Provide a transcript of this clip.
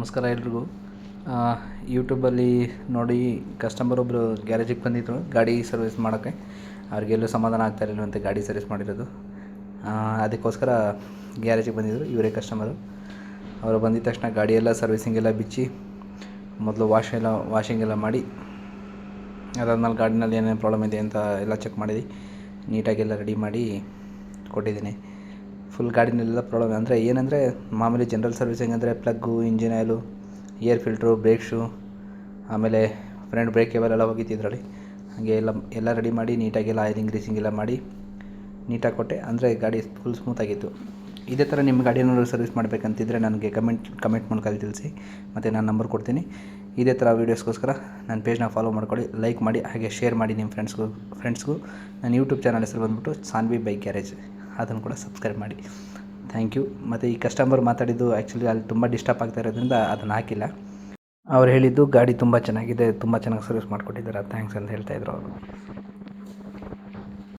ನಮಸ್ಕಾರ ಎಲ್ರಿಗೂ. ಯೂಟ್ಯೂಬಲ್ಲಿ ನೋಡಿ ಕಸ್ಟಮರ್ ಒಬ್ಬರು ಗ್ಯಾರೇಜಿಗೆ ಬಂದಿದ್ದರು ಗಾಡಿ ಸರ್ವಿಸ್ ಮಾಡೋಕ್ಕೆ. ಅವ್ರಿಗೆಲ್ಲೂ ಸಮಾಧಾನ ಆಗ್ತಾಯಿರಲಿಲ್ವಂತೆ ಗಾಡಿ ಸರ್ವಿಸ್ ಮಾಡಿರೋದು. ಅದಕ್ಕೋಸ್ಕರ ಗ್ಯಾರೇಜಿಗೆ ಬಂದಿದ್ದರು. ಇವರೇ ಕಸ್ಟಮರು. ಅವರು ಬಂದಿದ್ದ ತಕ್ಷಣ ಗಾಡಿಯೆಲ್ಲ ಸರ್ವಿಸಿಂಗೆಲ್ಲ ಬಿಚ್ಚಿ ಮೊದಲು ವಾಷಿಂಗ್ ಎಲ್ಲ ಮಾಡಿ, ಅದಾದ್ಮೇಲೆ ಗಾಡಿನಲ್ಲಿ ಏನೇನು ಪ್ರಾಬ್ಲಮ್ ಇದೆ ಅಂತ ಎಲ್ಲ ಚೆಕ್ ಮಾಡಿ ನೀಟಾಗೆಲ್ಲ ರೆಡಿ ಮಾಡಿ ಕೊಟ್ಟಿದ್ದೀನಿ. ಫುಲ್ ಗಾಡಿನೆಲ್ಲ ಪ್ರಾಬ್ಲಮ್ ಅಂದರೆ ಏನಂದರೆ ಮಾಮೂಲಿ ಜನರಲ್ ಸರ್ವಿಸಿಂಗ್ ಅಂದರೆ plug, engine oil, air filter, brake shoe, ಆಮೇಲೆ ಫ್ರಂಟ್ ಬ್ರೇಕ್ ಕೇಬಲ್ ಎಲ್ಲ ಹೋಗಿತ್ತು ಇದರಲ್ಲಿ. ಹಾಗೆ ಎಲ್ಲ ರೆಡಿ ಮಾಡಿ ನೀಟಾಗೆಲ್ಲ ಆಯಿಲಿಂಗ್ ಗ್ರೀಸಿಂಗ್ ಎಲ್ಲ ಮಾಡಿ ನೀಟಾಗಿ ಕೊಟ್ಟೆ. ಅಂದರೆ ಗಾಡಿ ಫುಲ್ ಸ್ಮೂತಾಗಿತ್ತು. ಇದೇ ಥರ ನಿಮ್ಮ ಗಾಡಿಯನ್ನು ಸರ್ವಿಸ್ ಮಾಡಬೇಕಂತಿದ್ರೆ ನನಗೆ ಕಮೆಂಟ್ ಮೂಲಕ ತಿಳಿಸಿ, ಮತ್ತು ನಾನು ನಂಬರ್ ಕೊಡ್ತೀನಿ. ಇದೇ ಥರ ವೀಡಿಯೋಸ್ಗೋಸ್ಕರ ನನ್ನ ಪೇಜ್ನ ಫಾಲೋ ಮಾಡ್ಕೊಳ್ಳಿ, ಲೈಕ್ ಮಾಡಿ, ಹಾಗೆ ಶೇರ್ ಮಾಡಿ ನಿಮ್ಮ ಫ್ರೆಂಡ್ಸ್ಗೂ. ನನ್ನ ಯೂಟ್ಯೂಬ್ ಚಾನಲ್ ಹೆಸರು ಬಂದುಬಿಟ್ಟು ಸಾನ್ವಿ ಬೈಕ್ ಗ್ಯಾರೇಜ್, ಅದನ್ನು ಕೂಡ ಸಬ್ಸ್ಕ್ರೈಬ್ ಮಾಡಿ. Thank you. ಮತ್ತು ಈ ಕಸ್ಟಮರ್ ಮಾತಾಡಿದ್ದು ಆ್ಯಕ್ಚುಲಿ ಅಲ್ಲಿ ತುಂಬ ಡಿಸ್ಟರ್ಬ್ ಆಗ್ತಾ ಇರೋದ್ರಿಂದ ಅದನ್ನು ಹಾಕಿಲ್ಲ. ಅವ್ರು ಹೇಳಿದ್ದು ಗಾಡಿ ತುಂಬ ಚೆನ್ನಾಗಿದೆ, ತುಂಬ ಚೆನ್ನಾಗಿ ಸರ್ವಿಸ್ ಮಾಡಿಕೊಟ್ಟಿದ್ದಾರೆ, ಥ್ಯಾಂಕ್ಸ್ ಅಂತ ಹೇಳ್ತಾಯಿದ್ರು ಅವರು.